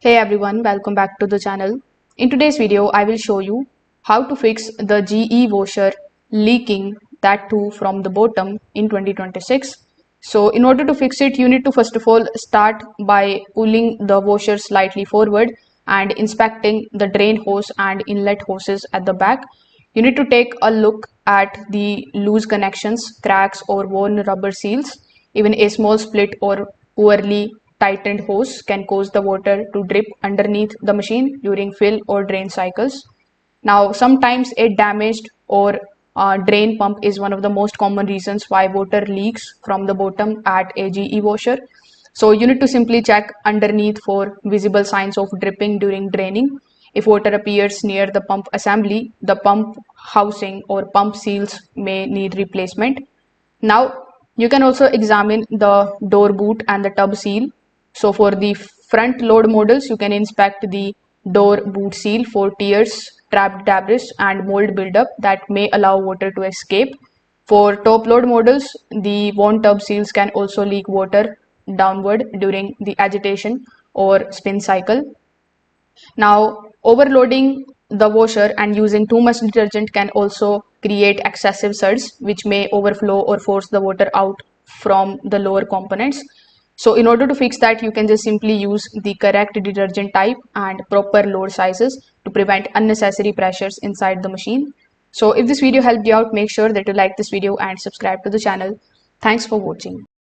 Hey everyone, welcome back to the channel. In today's video, I will show you how to fix the GE washer leaking, that too from the bottom in 2026. So in order to fix it, you need to first of all start by pulling the washer slightly forward and inspecting the drain hose and inlet hoses at the back. You need to take a look at the loose connections, cracks or worn rubber seals. Even a small split or poorly tightened hose can cause the water to drip underneath the machine during fill or drain cycles. Now, sometimes a damaged or drain pump is one of the most common reasons why water leaks from the bottom at a GE washer. So you need to simply check underneath for visible signs of dripping during draining. If water appears near the pump assembly, the pump housing or pump seals may need replacement. Now you can also examine the door boot and the tub seal. So for the front load models, you can inspect the door boot seal for tears, trapped debris and mold buildup that may allow water to escape. For top load models, the worn tub seals can also leak water downward during the agitation or spin cycle. Now, overloading the washer and using too much detergent can also create excessive suds, which may overflow or force the water out from the lower components. So in order to fix that, you can just simply use the correct detergent type and proper load sizes to prevent unnecessary pressures inside the machine. So if this video helped you out, make sure that you like this video and subscribe to the channel. Thanks for watching.